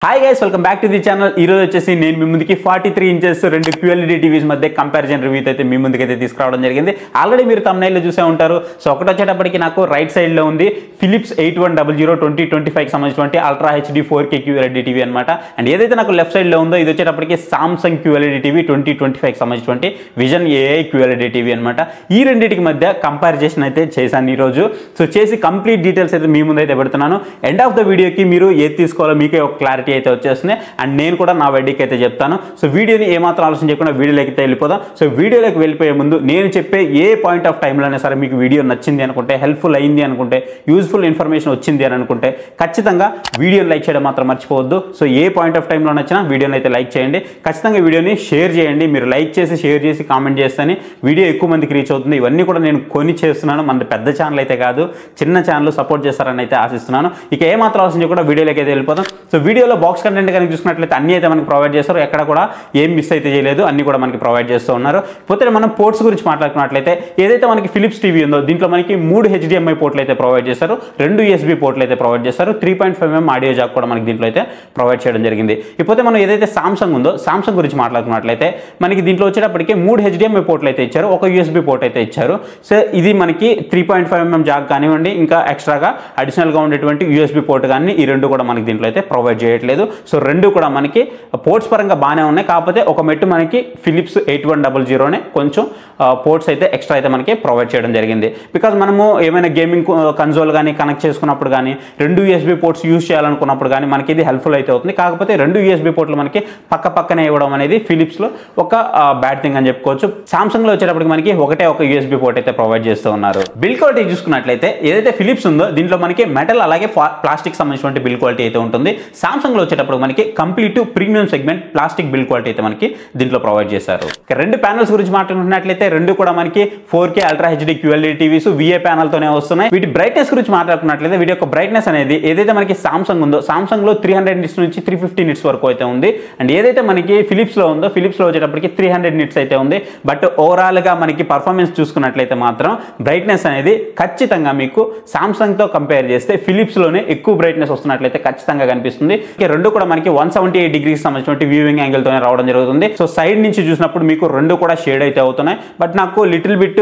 Hi guys, welcome back to the channel. ఈ రోజు వచ్చేసి నేను మీ ముందుకి 43 ఇంచెస్ రెండు QLED టీవీస్ మధ్య కంపారిజన్ రివ్యూ అయితే మీ ముందుకైతే తీసుకురావడం జరిగింది. ఆల్రెడీ మీరు thumbnail చూసే ఉంటారు. సో ఒకటి వచ్చేటప్పటికి నాకు రైట్ సైడ్ లో ఉంది ఫిలిప్స్ 8100 2025 కి సంబంధించినటువంటి ultra HD 4K QLED TV అనమాట. అండ్ ఏదైతే నాకు లెఫ్ట్ సైడ్ లో ఉందో ఇది వచ్చేటప్పటికి సామ్సంగ్ QLED టీవీ 2025 కి సంబంధించినటువంటి విజన్ AI QLED టీవీ అనమాట. ఈ రెండింటికి మధ్య కంపారిజేషన్ అయితే చేశాను ఈ రోజు. సో చేసి కంప్లీట్ డీటెయిల్స్ అయితే మీ ముందు అయితే పెడుతున్నాను. ఎండ్ ఆఫ్ ద వీడియోకి మీరు ఏది తీసుకోవాలో మీకే ఒక క్లారిటీ అయితే వచ్చేస్తుంది. అండ్ నేను కూడా నా వెడ్డీకి అయితే చెప్తాను. సో వీడియోని ఏమాత్రం ఆలోచన చేయకుండా వీడియోలోకి అయితే వెళ్ళిపోదాం. సో వీడియోలోకి వెళ్ళిపోయే ముందు నేను చెప్పే ఏ పాయింట్ ఆఫ్ టైంలోనే సరే మీకు వీడియో నచ్చింది అనుకుంటే, హెల్ప్ఫుల్ అయింది అనుకుంటే, యూజ్ఫుల్ ఇన్ఫర్మేషన్ వచ్చింది అని అనుకుంటే ఖచ్చితంగా వీడియోని లైక్ చేయడం మాత్రం మర్చిపోవద్దు. సో ఏ పాయింట్ ఆఫ్ టైంలో నచ్చినా వీడియోని అయితే లైక్ చేయండి. ఖచ్చితంగా వీడియోని షేర్ చేయండి. మీరు లైక్ చేసి షేర్ చేసి కామెంట్ చేస్తేనే వీడియో ఎక్కువ మందికి రీచ్ అవుతుంది. ఇవన్నీ కూడా నేను కొని చేస్తున్నాను. మన పెద్ద ఛానల్ అయితే కాదు, చిన్న ఛానల్ సపోర్ట్ చేస్తారని అయితే ఆశిస్తున్నాను. ఇక ఏమాత్రం ఆలోచన చేయకుండా వీడియోలోకి అయితే వెళ్ళిపోతాం. సో వీడియోలో బాక్స్ కంటెంట్ కనుక చూసుకున్నట్లయితే అన్ని అయితే మనకి ప్రొవైడ్ చేస్తారు. ఎక్కడ కూడా ఏం మిస్ అయితే చేయలేదు, అన్ని కూడా మనకి ప్రొవైడ్ చేస్తూ ఉన్నారు. పోతే మనం పోర్ట్స్ గురించి మాట్లాడుకున్నట్లయితే ఏదైతే మనకి ఫిలిప్స్ టీవీ ఉందో దీంట్లో మనకి 3 HDMI పోర్ట్లు అయితే ప్రొవైడ్ చేస్తారు, 2 USB పోర్ట్లు అయితే ప్రొవైడ్ చేస్తారు, 3.5mm ఆడియో జాక్ కూడా మనకి దీంట్లో అయితే ప్రొవైడ్ చేయడం జరిగింది. ఇకపోతే మనం ఏదైతే సామ్సంగ్ ఉందో సామ్సంగ్ గురించి మాట్లాడుకున్నట్లయితే మనకి దీంట్లో వచ్చేటప్పటికి 3 HDMI పోర్ట్లు అయితే ఇచ్చారు, ఒక USB పోర్ట్ అయితే ఇచ్చారు. సో ఇది మనకి 3.5mm జాక్ కానివ్వండి, ఇంకా ఎక్స్ట్రాగా అడిషనల్గా ఉండేటువంటి USB పోర్ట్ కానీ ఈ రెండు కూడా మనకి దీంట్లో అయితే ప్రొవైడ్ చేయట్లేదు. సో రెండు కూడా మనకి పోర్ట్స్ పరంగా బాగానే ఉన్నాయి. కాకపోతే ఒక మెట్టు మనకి ఫిలిప్స్ 8100నే కొంచెం పోర్ట్స్ అయితే ఎక్స్ట్రా అయితే మనకి ప్రొవైడ్ చేయడం జరిగింది. బికాజ్ మనము ఏమైనా గేమింగ్ కన్సోల్ కానీ కనెక్ట్ చేసుకున్నప్పుడు కానీ 2 USB పోర్ట్స్ యూజ్ చేయాలనుకున్నప్పుడు కానీ మనకి ఇది హెల్ప్ఫుల్ అయితే అవుతుంది. కాకపోతే 2 USB పోర్ట్లు మనకి పక్కనే ఇవ్వడం అనేది ఫిలిప్స్లో ఒక బ్యాడ్ థింగ్ అని చెప్పుకోవచ్చు. సామ్సంగ్లో వచ్చేటప్పటికి మనకి ఒక USB పోర్ట్ అయితే ప్రొవైడ్ చేస్తూ ఉన్నారు. బిల్ క్వాలిటీ చూసుకున్నట్లయితే ఏదైతే ఫిలిప్స్ ఉందో దీంట్లో మనకి మెటల్ అలాగే ప్లాస్టిక్ సంబంధించిన బిల్ క్వాలిటీ అయితే ఉంటుంది. సామ్సంగ్లో వచ్చేటప్పుడు మనకి complete premium segment plastic bill quality అయితే మనకి దీంట్లో ప్రొవైడ్ చేశారు. రెండు ప్యానల్స్ గురించి మాట్లాడుకున్నట్లయితే రెండు కూడా మనకి 4K ultra HD QLED TVs VA panel తోనే వస్తున్నాయి. వీటి బ్రైట్నెస్ గురించి మాట్లాడుకున్నట్లయితే వీటి యొక్క బ్రైట్నెస్ అనేది ఏదైతే మనకి సామ్సంగ్ ఉందో సామ్సంగ్ లో 300 నిట్స్ నుంచి 350 నిట్స్ వరకు అయితే ఉంది. అండ్ ఏదైతే మనకి ఫిలిప్స్ లో ఉందో ఫిలిప్స్ లో వచ్చేటప్పటికి 300 నిట్స్ అయితే ఉంది. బట్ ఓవరాల్ గా మనకి పర్ఫార్మెన్స్ చూసుకున్నట్లయితే మాత్రం బ్రైట్నెస్ అనేది ఖచ్చితంగా మీకు సామ్సంగ్ తో కంపేర్ చేస్తే ఫిలిప్స్ లోనే ఎక్కువ బ్రైట్నెస్ వస్తున్నట్లయితే ఖచ్చితంగా కనిపిస్తుంది. రెండు కూడా మనకి 178 డిగ్రీస్ సంబంధించిన వ్యూవింగ్ యాంగిల్ తోనే రావడం జరుగుతుంది. సో సైడ్ నుంచి చూసినప్పుడు మీకు రెండు కూడా షేడ్ అయితే అవుతున్నాయి. బట్ నాకు లిటిల్ బిట్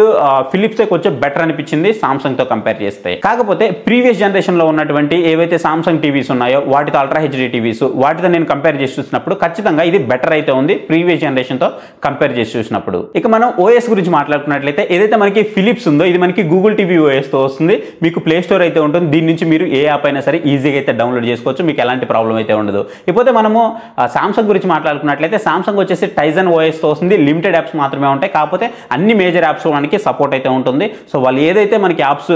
ఫిలిప్స్ కొంచెం బెటర్ అనిపించింది సామ్సంగ్ తో కంపేర్ చేస్తే. కాకపోతే ప్రీవియస్ జనరేషన్ లో ఉన్నటువంటి ఏవైతే సామ్సంగ్ టీవీస్ ఉన్నాయో వాటితో అల్ట్రా హెచ్డి టీవీస్ వాటితో నేను కంపేర్ చేసి చూసినప్పుడు ఖచ్చితంగా ఇది బెటర్ అయితే ఉంది ప్రీవియస్ జనరేషన్ తో కంపేర్ చేసి చూసినప్పుడు. ఇక మనం ఓఎస్ గురించి మాట్లాడుకున్నట్లయితే ఏదైతే మనకి ఫిలిప్స్ ఉందో ఇది మనకి గూగుల్ టీవీ ఓఎస్ తో వస్తుంది. మీకు ప్లే స్టోర్ అయితే ఉంటుంది. దీని నుంచి మీరు ఏ యాప్ అయినా సరే ఈజీగా అయితే డౌన్లోడ్ చేసుకోవచ్చు. మీకు ఎలాంటి ప్రాబ్లం అయితే ఉండదు. ఇకపోతే మనము సామ్సంగ్ గురించి మాట్లాడుకున్నట్లయితే సామ్సంగ్ వచ్చేసి టైజన్ ఓఎస్ తో వస్తుంది. లిమిటెడ్ యాప్స్ మాత్రమే ఉంటాయి. కాకపోతే అన్ని మేజర్ యాప్స్ మనకి సపోర్ట్ అయితే ఉంటుంది. సో వాళ్ళు ఏదైతే మనకి యాప్స్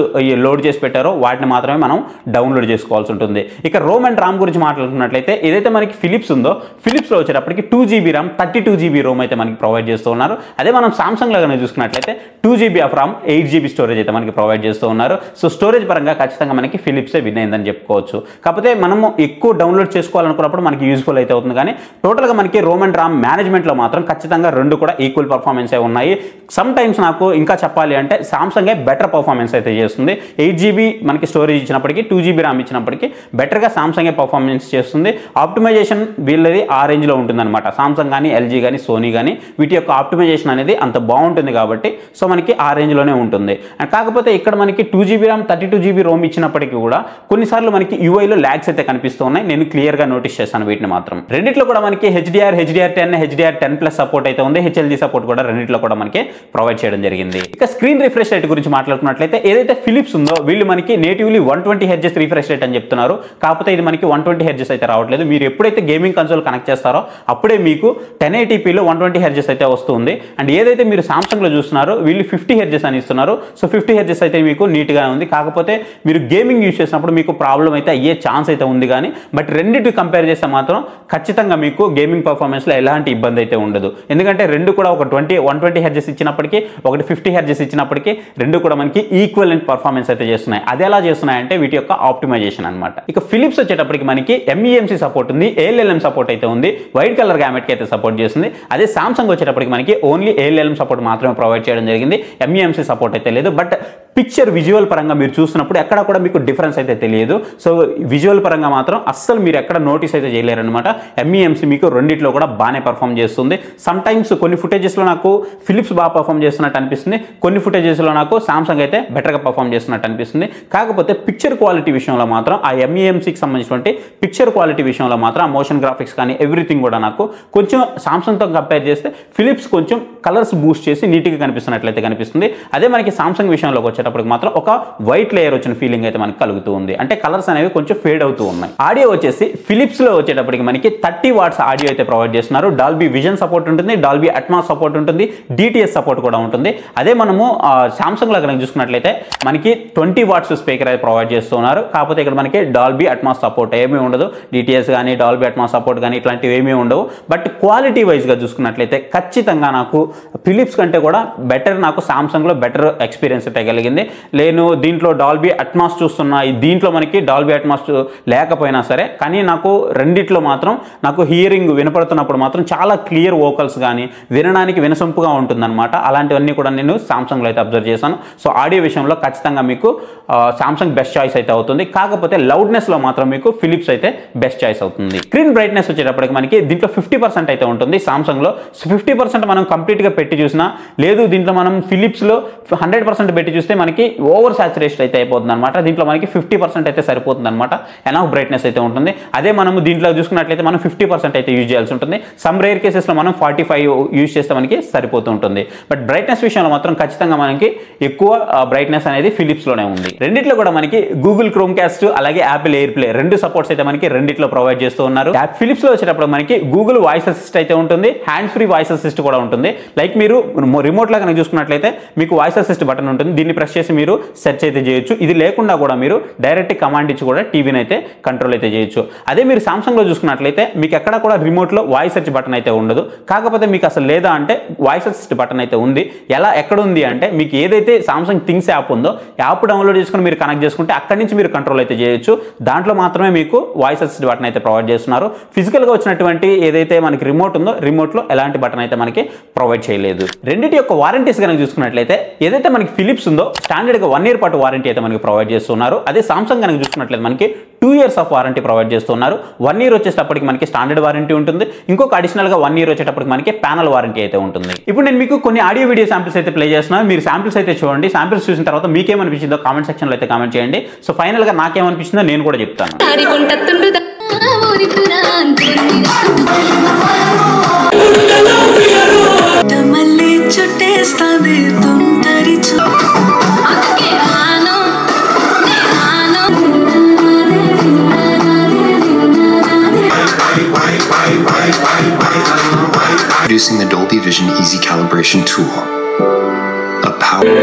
లోడ్ చేసి పెట్టారో వాటిని మాత్రమే మనం డౌన్లోడ్ చేసుకోవాల్సి ఉంటుంది. ఇక రోమ్ అండ్ రామ్ గురించి మాట్లాడుకున్నట్లయితే ఏదైతే మనకి ఫిలిప్స్ ఉందో ఫిలిప్స్ లో వచ్చేటప్పటికి 2GB ర్యామ్ 32GB రోమ్ అయితే మనకి ప్రొవైడ్ చేస్తూ ఉన్నారు. అదే మనం సామ్సంగ్ లాగానే చూసుకున్నట్లయితే 2GB of Ram 8GB storage అయితే మనకి ప్రొవైడ్ చేస్తూ ఉన్నారు. సో స్టోరేజ్ పరంగా ఖచ్చితంగా మనకి ఫిలిప్సే విన్ అయిందని చెప్పుకోవచ్చు. కాకపోతే మనము ఎక్కువ డౌన్లోడ్ చేసుకోవాలనుకున్నప్పుడు మనకి యూజ్ఫుల్ అయితే అవుతుంది. కానీ టోటల్గా మనకి రోమ్ అండ్ రామ్ మేనేజ్మెంట్లో మాత్రం ఖచ్చితంగా రెండు కూడా ఈక్వల్ పర్ఫార్మెన్స్ ఉన్నాయి. సమ్ టైమ్స్ నాకు ఇంకా చెప్పాలి అంటే సామ్సంగే బెటర్ పర్ఫార్మెన్స్ అయితే చేస్తుంది. 8GB మనకి స్టోరేజ్ ఇచ్చినప్పటికీ 2GB ర్యామ్ ఇచ్చినప్పటికీ బెటర్గా సామ్సంగే పర్ఫార్మెన్స్ చేస్తుంది. ఆప్టిమైజేషన్ వీళ్ళది ఆ రేంజ్లో ఉంటుంది అనమాట. సామ్సంగ్ కానీ LG కానీ సోనీ కానీ వీటి యొక్క ఆప్టిమైజేషన్ అనేది అంత బాగుంటుంది కాబట్టి సో మనకి ఆ రేంజ్లోనే ఉంటుంది. అండ్ కాకపోతే ఇక్కడ మనకి 2GB ర్యామ్ 32GB రోమ్ ఇచ్చినప్పటికీ కూడా కొన్నిసార్లు మనకి UIలో ల్యాగ్స్ అయితే కనిపిస్తూ ఉన్నాయి. నేను క్లియర్గా నోటీస్ చేశాను వీటిని మాత్రం. రెండిట్లో కూడా మనకి HDR10 HDR10+ సపోర్ట్ అయితే ఉంది. HLG సపోర్ట్ కూడా రెండిట్లో కూడా మనకి ప్రొవైడ్ చేయడం జరిగింది. ఇక స్క్రీన్ రిఫ్రెష్ రేట్ గురించి మాట్లాడుకున్నట్లయితే ఏదైతే ఫిలిప్స్ ఉందో వీళ్ళు మనకి నేటివ్లీ 120 Hz రిఫ్రెష్ రేట్ అని చెప్తున్నారు. కాకపోతే ఇది మనకి 120 Hz అయితే రావట్లేదు. మీరు ఎప్పుడైతే గేమింగ్ కన్సోల్ కనెక్ట్ చేస్తారో అప్పుడే మీకు 1080pలో 120 Hz అయితే వస్తుంది. అండ్ ఏదైతే మీరు సామ్సంగ్లో చూస్తున్నారో వీళ్ళు 50 Hz అని ఇస్తున్నారు. సో 50 Hz అయితే మీకు నీట్గా ఉంది. కాకపోతే మీరు గేమింగ్ యూజ్ చేసినప్పుడు మీకు ప్రాబ్లం అయితే అయ్యే ఛాన్స్ అయితే ఉంది. కానీ బట్ రెండింటికి కంపేర్ చేస్తే మాత్రం ఖచ్చితంగా మీకు గేమింగ్ పర్ఫార్మెన్స్లో ఎలాంటి ఇబ్బంది అయితే ఉండదు. ఎందుకంటే రెండు కూడా ఒక 120 Hz ఇచ్చినప్పటికీ ఒకటి 50 Hz ఇచ్చినప్పటికీ రెండు కూడా మనకి ఈక్వలెంట్ పర్ఫార్మెన్స్ అయితే చేస్తున్నాయి. అది ఎలా చేస్తున్నాయంటే వీటి యొక్క ఆప్టిమైజేషన్ అనమాట. ఇక ఫిలిప్స్ వచ్చేటప్పటికి మనకి MEMC సపోర్ట్ ఉంది, ALLM సపోర్ట్ అయితే ఉంది, వైట్ కలర్ గ్యామెట్కి అయితే సపోర్ట్ చేస్తుంది. అదే సామ్సంగ్ వచ్చేటప్పటికి మనకి ఓన్లీ ALLM సపోర్ట్ మాత్రమే ప్రొవైడ్ చేయడం జరిగింది. MEMC సపోర్ట్ అయితే లేదు. బట్ పిక్చర్ విజువల్ పరంగా మీరు చూస్తున్నప్పుడు ఎక్కడ కూడా మీకు డిఫరెన్స్ అయితే తెలియదు. సో విజువల్ పరంగా మాత్రం అస్సలు మీరు ఎక్కడ నోటీస్ అయితే చేయలేరనమాట. MEMC మీకు రెండిట్లో కూడా బాగానే పర్ఫామ్ చేస్తుంది. సమ్ టైమ్స్ కొన్ని ఫుటేజెస్లో నాకు ఫిలిప్స్ బాగా పర్ఫామ్ చేస్తున్నట్టు అనిపిస్తుంది, కొన్ని ఫుటేజెస్లో నాకు సామ్సంగ్ అయితే బెటర్గా పర్ఫామ్ చేస్తున్నట్టు అనిపిస్తుంది. కాకపోతే పిక్చర్ క్వాలిటీ విషయంలో మాత్రం ఆ MEMCకి సంబంధించినటువంటి పిక్చర్ క్వాలిటీ విషయంలో మాత్రం ఆ మోషన్ గ్రాఫిక్స్ కానీ ఎవ్రీథింగ్ కూడా నాకు కొంచెం సామ్సంగ్తో కంపేర్ చేస్తే ఫిలిప్స్ కొంచెం కలర్స్ బూస్ట్ చేసి నీట్గా కనిపిస్తున్నట్లయితే కనిపిస్తుంది. అదే మనకి సామ్సంగ్ విషయంలోకి వచ్చేటప్పటికి మాత్రం ఒక వైట్ లేయర్ వచ్చిన ఫీలింగ్ అయితే మనకి కలుగుతూ ఉంది. అంటే కలర్స్ అనేవి కొంచెం ఫేడ్ అవుతూ ఉన్నాయి. ఆడియో వచ్చేసి ఫిలిప్స్లో వచ్చేటప్పటికి మనకి 30 వాట్స్ ఆడియో అయితే ప్రొవైడ్ చేస్తున్నారు. డాల్బీ విజన్ సపోర్ట్ ఉంటుంది, డాల్బీ అట్మాస్ సపోర్ట్ ఉంటుంది, DTS సపోర్ట్ కూడా ఉంటుంది. అదే మనము సామ్సంగ్లో కనుక చూసుకున్నట్లయితే మనకి 20 వాట్స్ స్పీకర్ అయితే ప్రొవైడ్ చేస్తున్నారు. కాకపోతే ఇక్కడ మనకి డాల్బీ అట్మాస్ సపోర్ట్ ఏమీ ఉండదు, DTS కానీ డాల్బీ అట్మాస్ సపోర్ట్ కానీ ఇట్లాంటివి ఏమీ ఉండవు. బట్ క్వాలిటీ వైజ్గా చూసుకున్నట్లయితే ఖచ్చితంగా నాకు ఫిలిప్స్ కంటే కూడా బెటర్, నాకు సామ్సంగ్లో బెటర్ ఎక్స్పీరియన్స్ అయితే కలిగింది. నేను దీంట్లో డాల్బీ అట్మాస్ చూస్తున్నా, దీంట్లో మనకి డాల్బీ అట్మాస్ లేకపోయినా సరే కానీ నాకు రెండిట్లో మాత్రం నాకు హియరింగ్ వినపడుతున్నప్పుడు మాత్రం చాలా క్లియర్ వోకల్స్ కానీ వినడానికి వినసొంపుగా ఉంటుందన్నమాట. అలాంటివన్నీ కూడా నేను సామ్సంగ్లో అయితే అబ్జర్వ్ చేశాను. సో ఆడియో విషయంలో ఖచ్చితంగా మీకు సామ్సంగ్ బెస్ట్ చాయిస్ అయితే అవుతుంది. కాకపోతే లౌడ్నెస్లో మాత్రం మీకు ఫిలిప్స్ అయితే బెస్ట్ చాయిస్ అవుతుంది. స్క్రీన్ బ్రైట్నెస్ వచ్చేటప్పటికి మనకి దీంట్లో 50% అయితే ఉంటుంది సామ్సంగ్లో. సో 50% మనం కంప్లీట్గా పెట్టి చూసినా లేదు, దీంట్లో మనం ఫిలిప్స్లో 100% పెట్టి చూస్తే మనకి ఓవర్ సాచురేషన్ అయితే అయిపోతుంది అనమాట. దీంట్లో మనకి 50% అయితే సరిపోతుంది అనమాట, ఎనఫ్ బ్రైట్నెస్ అయితే ఉంటుంది. అదే మనము దీంట్లో చూసుకున్నట్లయితే మనం 50% అయితే యూజ్ చేయాల్సి ఉంటుంది. సమ్ రేర్ కేసెస్లో మనం 45 యూజ్ చేస్తే మనకి సరిపోతూ ఉంటుంది. బట్ బ్రైట్నెస్ విషయంలో మాత్రం ఖచ్చితంగా మనకి ఎక్కువ బ్రైట్నెస్ అనేది ఫిలిప్స్లోనే ఉంది. రెండిట్లో కూడా మనకి గూగుల్ క్రోమ్ కాస్ట్ అలాగే యాపిల్ ఎయిర్ ప్లే రెండు సపోర్ట్స్ అయితే మనకి రెండిట్లో ప్రొవైడ్ చేస్తూ ఉన్నారు. ఫిలిప్స్లో వచ్చేటప్పుడు మనకి గూగుల్ వాయిస్ అసిస్ట్ అయితే ఉంటుంది, హ్యాండ్స్ ఫ్రీ వాయిస్ అసిస్ట్ కూడా ఉంటుంది. లైక్ మీరు రిమోట్లో కనుక చూసుకున్నట్లయితే మీకు వాయిస్ అసిస్ట్ బటన్ ఉంటుంది, దీన్ని ప్రెస్ చేసి మీరు సెర్చ్ అయితే చేయొచ్చు. ఇది లేకుండా కూడా మీరు డైరెక్ట్ కమాండ్ ఇచ్చి కూడా టీవీని అయితే కంట్రోల్ అయితే చేయొచ్చు. అదే మీరు సామ్సంగ్లో చూసుకున్నట్లయితే మీకు ఎక్కడ కూడా రిమోట్లో వాయిస్ సెర్చ్ బటన్ అయితే ఉండదు. కాకపోతే మీకు అసలు లేదా అంటే వాయిస్ అసిస్ట్ బటన్ అయితే ఉంది. ఎక్కడ ఉంది అంటే మీకు ఏదైతే సామ్సంగ్ థింగ్స్ యాప్ ఉందో యాప్ డౌన్లోడ్ చేసుకుని మీరు కనెక్ట్ చేసుకుంటే అక్కడి నుంచి మీరు కంట్రోల్ అయితే చేయొచ్చు. దాంట్లో మాత్రమే మీకు వాయిస్ అసిస్ట్ బటన్ అయితే ప్రొవైడ్ చేస్తున్నారు. ఫిజికల్గా వచ్చినటువంటి ఏదైతే మనకి రిమోట్ ఉందో రిమోట్లో ఎలాంటి బటన్ అయితే మనకి ప్రొవైడ్ చేయలేదు. రెండింటి యొక్క వారంటీస్ కనుక చూసుకున్నట్లయితే ఏదైతే మనకి ఫిలిప్స్ ఉందో స్టాండర్డ్గా 1 year పాటు వారంటీ అయితే మనకి ప్రొవైడ్ చేస్తున్నారు. అదే సామ్సంగ్ కనుక చూసుకున్నట్లయితే మనకి 2 years ఆఫ్ వారంటీ ప్రొవైడ్ చేస్తున్నారు. 1 year వచ్చేటప్పటికి మనకి స్టాండర్డ్ వారంటీ ఉంటుంది, ఇంకొక అడిషనల్గా 1 year వచ్చేటప్పటికి మనకి ప్యానల్ వారంటీ అయితే ఉంటుంది. ఇప్పుడు నేను మీకు కొన్ని ఆడియో వీడియో శాంపిల్స్ అయితే ప్లే చేస్తున్నాను. మీరు శాంపిల్స్ అయితే చూడండి. శాంపిల్స్ చూసిన తర్వాత మీకేమనిపించిందో కామెంట్ సెక్షన్లో అయితే కామెంట్ చేయండి. సో ఫైనల్గా నాకేమనిపించిందో నేను కూడా చెప్తాను. Introducing the Dolby Vision Easy Calibration Tool. A power.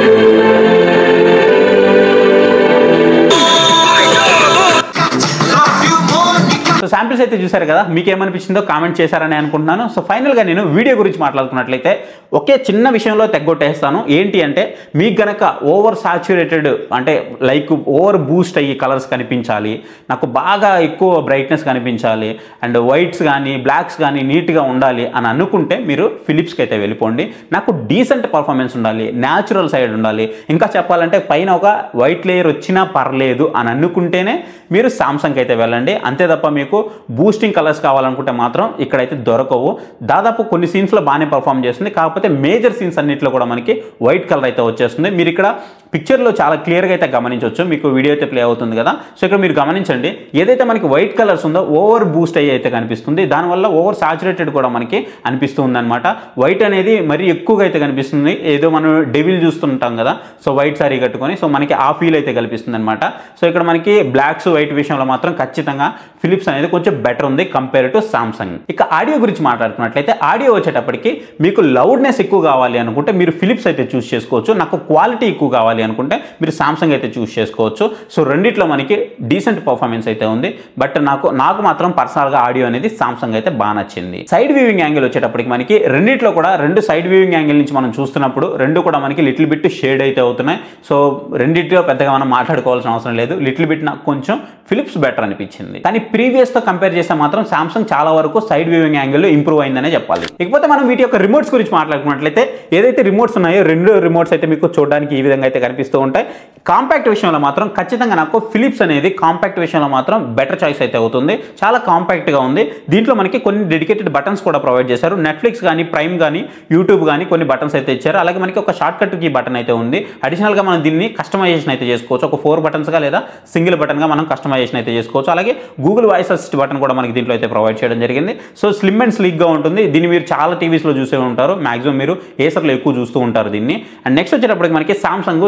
So samples అయితే చూసారు కదా, మీకు ఏమనిపించిందో కామెంట్ చేశారని అనుకుంటున్నాను. సో ఫైనల్గా నేను వీడియో గురించి మాట్లాడుకున్నట్లయితే ఒకే చిన్న విషయంలో తెగ్గొట్టేస్తాను. ఏంటి అంటే మీకు గనక ఓవర్ సాచురేటెడ్ అంటే లైక్ ఓవర్ బూస్ట్ అయ్యి కలర్స్ కనిపించాలి, నాకు బాగా ఎక్కువ బ్రైట్నెస్ కనిపించాలి అండ్ వైట్స్ కానీ బ్లాక్స్ కానీ నీట్గా ఉండాలి అని అనుకుంటే మీరు ఫిలిప్స్కి అయితే వెళ్ళిపోండి. నాకు డీసెంట్ పర్ఫార్మెన్స్ ఉండాలి, న్యాచురల్ సైడ్ ఉండాలి, ఇంకా చెప్పాలంటే పైన ఒక వైట్ లేయర్ వచ్చినా పర్లేదు అని అనుకుంటేనే మీరు సామ్సంగ్కి అయితే వెళ్ళండి. అంతే తప్ప మీకు బూస్టింగ్ కలర్స్ కావాలనుకుంటే మాత్రం ఇక్కడైతే దొరకవు. దాదాపు కొన్ని సీన్స్లో బాగానే పర్ఫామ్ చేస్తుంది, కాకపోతే మేజర్ సీన్స్ అన్నింటిలో కూడా మనకి వైట్ కలర్ అయితే వచ్చేస్తుంది. మీరు ఇక్కడ పిక్చర్లో చాలా క్లియర్గా అయితే గమనించవచ్చు, మీకు వీడియో అయితే ప్లే అవుతుంది కదా. సో ఇక్కడ మీరు గమనించండి, ఏదైతే మనకి వైట్ కలర్స్ ఉందో ఓవర్ బూస్ట్ అయ్యి అయితే కనిపిస్తుంది, దానివల్ల ఓవర్ సాచురేటెడ్ కూడా మనకి అనిపిస్తుంది అనమాట. వైట్ అనేది మరీ ఎక్కువగా అయితే కనిపిస్తుంది, ఏదో మనం డెవిల్ చూస్తుంటాం కదా, సో వైట్ సారీ కట్టుకొని సో మనకి ఆ ఫీల్ అయితే కనిపిస్తుంది అనమాట. సో ఇక్కడ మనకి బ్లాక్స్ వైట్ విషయంలో మాత్రం ఖచ్చితంగా ఫిలిప్స్ అనేది కొంచెం బెటర్ ఉంది కంపేర్ టు సామ్సంగ్. ఇక ఆడియో గురించి మాట్లాడుకున్నట్లయితే ఆడియో వచ్చేటప్పటికి మీకు లౌడ్నెస్ ఎక్కువ కావాలి అనుకుంటే మీరు ఫిలిప్స్ అయితే చూస్ చేసుకోవచ్చు, నాకు క్వాలిటీ ఎక్కువ కావాలి అనుకుంటే మీరు సామ్సంగ్ అయితే చూస్ చేసుకోవచ్చు. సో రెండిట్లో మనకి డీసెంట్ పర్ఫార్మెన్స్ అయితే ఉంది. బట్ నాకు మాత్రం పర్సనల్గా ఆడియో అనేది సామ్సంగ్ అయితే బాగా నచ్చింది. సైడ్ వ్యూవింగ్ యాంగిల్ వచ్చేటప్పటికి మనకి రెండిట్లో కూడా రెండు సైడ్ వ్యూవింగ్ యాంగిల్ నుంచి మనం చూస్తున్నప్పుడు రెండు కూడా మనకి లిటిల్ బిట్ షేడ్ అయితే అవుతున్నాయి. సో రెండిట్లో పెద్దగా మనం మాట్లాడుకోవాల్సిన అవసరం లేదు. లిటిల్ బిట్ నాకు కొంచెం ఫిలిప్స్ బెటర్ అనిపించింది. కానీ ప్రీవియస్తో కంపేర్ చేస్తే మాత్రం సామ్సంగ్ చాలా వరకు సైడ్ వ్యూవింగ్ యాంగిల్లో ఇంప్రూవ్ అయిందనే చెప్పాలి. ఇకపోతే మనం వీటి యొక్క రిమోట్స్ గురించి మాట్లాడుకున్నట్లయితే ఏదైతే రిమోట్స్ ఉన్నాయో రెండు రిమోట్స్ అయితే మీకు చూడడానికి ఈ విధంగా అయితే కనిపిస్తూ ఉంటాయి. కాంపాక్ట్ విషయంలో మాత్రం ఖచ్చితంగా నాకు ఫిలిప్స్ అనేది కాంపాక్ట్ విషయంలో మాత్రం బెటర్ చాయిస్ అయితే అవుతుంది. చాలా కాంపాక్ట్గా ఉంది. దీంట్లో మనకి కొన్ని డెడికేటెడ్ బటన్స్ కూడా ప్రొవైడ్ చేశారు. నెట్ఫ్లిక్స్ కానీ, ప్రైమ్ కానీ, యూట్యూబ్ కానీ కొన్ని బటన్స్ అయితే ఇచ్చారు. అలాగే మనకి ఒక షార్ట్ కట్ కీ బటన్ అయితే ఉంది. అడిషనల్గా మనం దీన్ని కస్టమైజేషన్ అయితే చేసుకోవచ్చు. ఒక 4 బటన్స్గా లేదా సింగిల్ బటన్గా మనం కస్టమైజేషన్ అయితే చేసుకోవచ్చు. అలాగే గూగుల్ వాయిస్ అసిస్ట్ బటన్ కూడా మనకి దీంట్లో అయితే ప్రొవైడ్ చేయడం జరిగింది. సో స్లిమ్ అండ్ స్లీక్గా ఉంటుంది. దీన్ని మీరు చాలా టీవీస్లో చూసే ఉంటారు. మాక్సిమం మీరు ఏసర్లో ఎక్కువ చూస్తూ ఉంటారు దీన్ని. అండ్ నెక్స్ట్ వచ్చేటప్పటికి మనకి సామ్సంగ్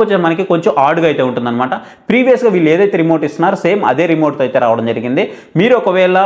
వచ్చేసి మనకి కొంచెం ఆడ్గా అయితే ఉంటుందన్నమాట. ప్రీవియస్గా వీళ్ళు ఏదైతే రిమోట్ ఇస్తున్నారో సేమ్ అదే రిమోట్తో అయితే రావడం జరిగింది. మీరు ఒకవేళ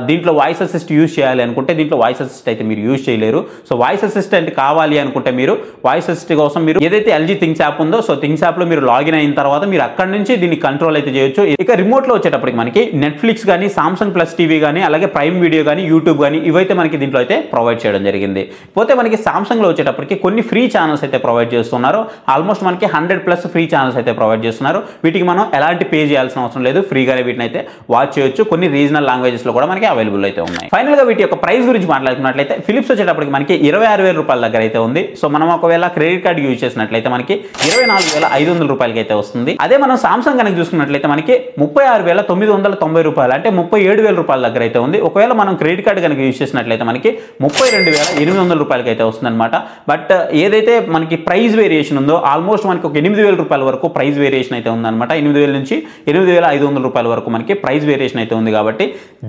దీంట్లో వాయిస్ అసిస్ట్ యూజ్ చేయాలి అనుకుంటే దీంట్లో వాయిస్ అసిస్ట్ అయితే మీరు యూజ్ చేయలేరు. సో వాయిస్ అసిస్టెంట్ కావాలి అనుకుంటే మీరు వాయిస్ అసిస్ట్ కోసం మీరు ఏదైతే ఎల్జీ థింగ్స్ యాప్ ఉందో సో థింగ్స్ యాప్లో మీరు లాగిన్ అయిన తర్వాత మీరు అక్కడ నుంచి దీన్ని కంట్రోల్ అయితే చేయొచ్చు. ఇక రిమోట్లో వచ్చేటప్పటికి మనకి నెట్ఫ్లిక్స్ కానీ, సామ్సంగ్ ప్లస్ టీవీ కానీ, అలాగే ప్రైమ్ వీడియో కానీ, యూట్యూబ్ కానీ ఇవైతే మనకి దీంట్లో అయితే ప్రొవైడ్ చేయడం జరిగింది. పోతే మనకి సామ్సంగ్లో వచ్చేటప్పటికి కొన్ని ఫ్రీ ఛానల్స్ అయితే ప్రొవైడ్ చేస్తున్నారు. ఆల్మోస్ట్ మనకి 100+ ఫ్రీ ఛానల్స్ అయితే ప్రొవైడ్ చేస్తున్నారు. వీటికి మనం ఎలాంటి పే చేయాల్సిన అవసరం లేదు. ఫ్రీగానే వీటిని అయితే వాచ్ చేయొచ్చు. కొన్ని రీజనల్ లాంగ్వేజెస్లో కూడా మనకి అవైలబుల్ అయితే ఉన్నాయి. ఫైనల్గా వీటి యొక్క ప్రైస్ గురించి మాట్లాడుకున్నట్లయితే ఫిలిప్స్ వచ్చేటప్పటికి మనకి 26,000 రూపాయల దగ్గర అయితే ఉంది. సో మనం ఒకవేళ క్రెడిట్ కార్డు యూజ్ చేసినట్లయితే మనకి 24,500 రూపాయలకి అయితే వస్తుంది. అదే మనం సామ్సంగ్ కనుక చూసుకున్నట్లయితే మనకి 36,990 రూపాయలు అంటే 37,000 రూపాయల దగ్గర అయితే ఉంది. ఒకవేళ మనం క్రెడిట్ కార్డు కనుక యూజ్ చేసినట్లయితే మనకి 32,800 రూపాయలకి అయితే వస్తుంది అనమాట. బట్ ఏదైతే మనకి ప్రైస్ వేరియేషన్ ఉందో ఆల్మోస్ట్ మనకి ఒక 8,000 రూపాయల వరకు ప్రైస్ వేరియేషన్ అయితే ఉందన్నమాట. 8,000 నుంచి 8,500 రూపాయల వరకు మనకి ప్రైస్ వేరియేషన్ అయితే ఉంది. కాబట్టి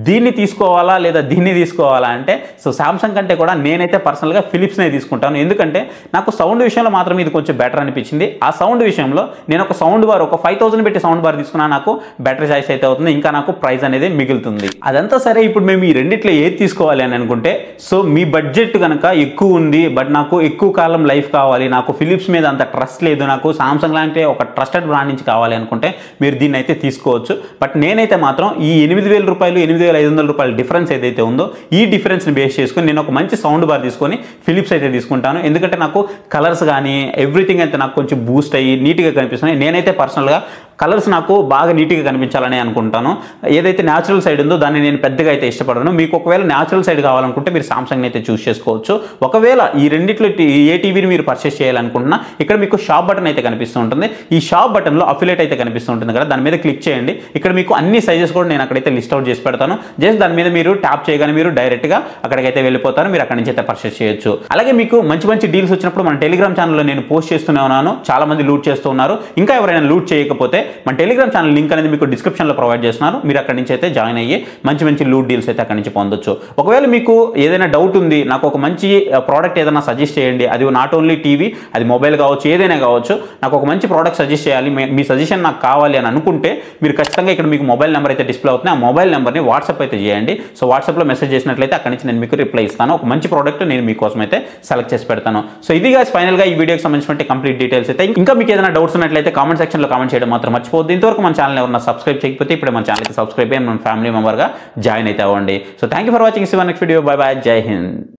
దీన్ని తీసుకోవాలా లేదా దీన్ని తీసుకోవాలా అంటే సో సామ్సంగ్ కంటే కూడా నేనైతే పర్సనల్గా ఫిలిప్స్నే తీసుకుంటాను. ఎందుకంటే నాకు సౌండ్ విషయంలో మాత్రం ఇది కొంచెం బెటర్ అనిపించింది. ఆ సౌండ్ విషయంలో నేను ఒక సౌండ్ బార్ ఒక 5,000 పెట్టి సౌండ్ బార్ తీసుకున్నా నాకు బెటర్ చాయిస్ అయితే అవుతుంది. ఇంకా నాకు ప్రైస్ అనేది మిగులుతుంది. అదంతా సరే, ఇప్పుడు మేము ఈ రెండిట్లో ఏది తీసుకోవాలి అని అనుకుంటే సో మీ బడ్జెట్ కనుక ఎక్కువ ఉంది, బట్ నాకు ఎక్కువ కాలం లైఫ్ కావాలి, నాకు ఫిలిప్స్ మీద అంత ట్రస్ట్ లేదు, నాకు సామ్సంగ్ లాంటి ఒక ట్రస్టెడ్ బ్రాండ్ నుంచి కావాలి అనుకుంటే మీరు దీన్ని అయితే తీసుకోవచ్చు. బట్ నేనైతే మాత్రం ఈ 8,000 రూపాయలు 8,500 రూపాయల డిఫరెన్స్ ఏదైతే ఉందో ఈ డిఫరెన్స్ని బేస్ చేసుకుని నేను ఒక మంచి సౌండ్ బార్ తీసుకొని ఫిలిప్స్ అయితే తీసుకుంటాను. ఎందుకంటే నాకు కలర్స్ కానీ ఎవ్రీథింగ్ అయితే నాకు కొంచెం బూస్ట్ అయ్యి నీట్గా కనిపిస్తున్నాయి. నేనైతే పర్సనల్గా కలర్స్ నాకు బాగా నీట్గా కనిపించాలని అనుకుంటాను. ఏదైతే న్యాచురల్ సైడ్ ఉందో దాన్ని నేను పెద్దగా అయితే ఇష్టపడను. మీకు ఒకవేళ న్యాచురల్ సైడ్ కావాలనుకుంటే మీరు సామ్సంగ్ అయితే చూస్ చేసుకోవచ్చు. ఒకవేళ ఈ రెండిట్లో ఏ టీవీని మీరు పర్చేస్ చేయాలనుకుంటున్నా ఇక్కడ మీకు షాప్ బటన్ అయితే కనిపిస్తూ ఉంటుంది. ఈ షాప్ బటన్లో అఫిలియేట్ అయితే కనిపిస్తూ ఉంటుంది కదా, దాని మీద క్లిక్ చేయండి. ఇక్కడ మీకు అన్ని సైజెస్ కూడా నేను అక్కడైతే లిస్ట్ అవుట్ చేసి పెడతాను. జస్ట్ దాని మీద మీరు ట్యాప్ చేయగానే మీరు డైరెక్ట్గా అక్కడికైతే వెళ్ళిపోతారు. మీరు అక్కడి నుంచి అయితే పర్చేస్ చేయొచ్చు. అలాగే మీకు మంచి మంచి డీల్స్ వచ్చినప్పుడు మన టెలిగ్రామ్ ఛానల్లో నేను పోస్ట్ చేస్తూనే ఉన్నాను. చాలా మంది లూట్ చేస్తూ ఉన్నారు. ఇంకా ఎవరైనా లూట్ చేయకపోతే మన టెలిగ్రామ్ ఛానల్ లింక్ అనేది మీకు డిస్క్రిప్షన్లో ప్రొవైడ్ చేస్తున్నారు. మీరు అక్కడి నుంచి అయితే జాయిన్ అయ్యి మంచి మంచి లూట్ డీల్స్ అయితే అక్కడి నుంచి పొందొచ్చు. ఒకవేళ మీకు ఏదైనా డౌట్ ఉంది, నాకు ఒక మంచి ప్రోడక్ట్ ఏదైనా సజెస్ట్ చేయండి, అది నాట్ ఓన్లీ టీవీ, అది మొబైల్ కావచ్చు, ఏదైనా కావచ్చు, నాకు ఒక మంచి ప్రోడక్ట్ సజెస్ట్ చేయాలి, మీ సజెషన్ నాకు కావాలి అని అనుకుంటే మీరు ఖచ్చితంగా ఇక్కడ మీకు మొబైల్ నెంబర్ అయితే డిస్ప్లే అవుతుంది. ఆ మొబైల్ నెంబర్ని వాట్సాప్ అయితే చేయండి. సో వాట్సాప్లో మెసేజ్ చేసినట్లయితే అక్కడి నుంచి నేను మీకు రిప్లై ఇస్తాను. ఒక మంచి ప్రోడక్ట్ నేను మీకోసం అయితే సెలెక్ట్ చేసి పెడతాను. సో ఇది గాయ్స్ ఫైనల్గా ఈ వీడియోకి సంబంధించిన కంప్లీట్ డీటెయిల్స్ అయితే. ఇంకా మీకు ఏదైనా డౌట్స్ ఉన్నట్లయితే కామెంట్ సెక్షన్లో కామెంట్ చేయడం మాత్రం మర్చిపోవద్దు. ఇంతవరకు మన ఛానల్ ఎవరైనా సబ్స్క్రైబ్ చేయకపోతే ఇప్పుడు మన ఛానల్కి సబ్స్క్రైబ్ అయ్యి మన ఫ్యామిలీ మెంబర్గా జాయిన్ అయితే అవ్వండి. So thank you for watching. See you next video. Bye bye. జై హింద్.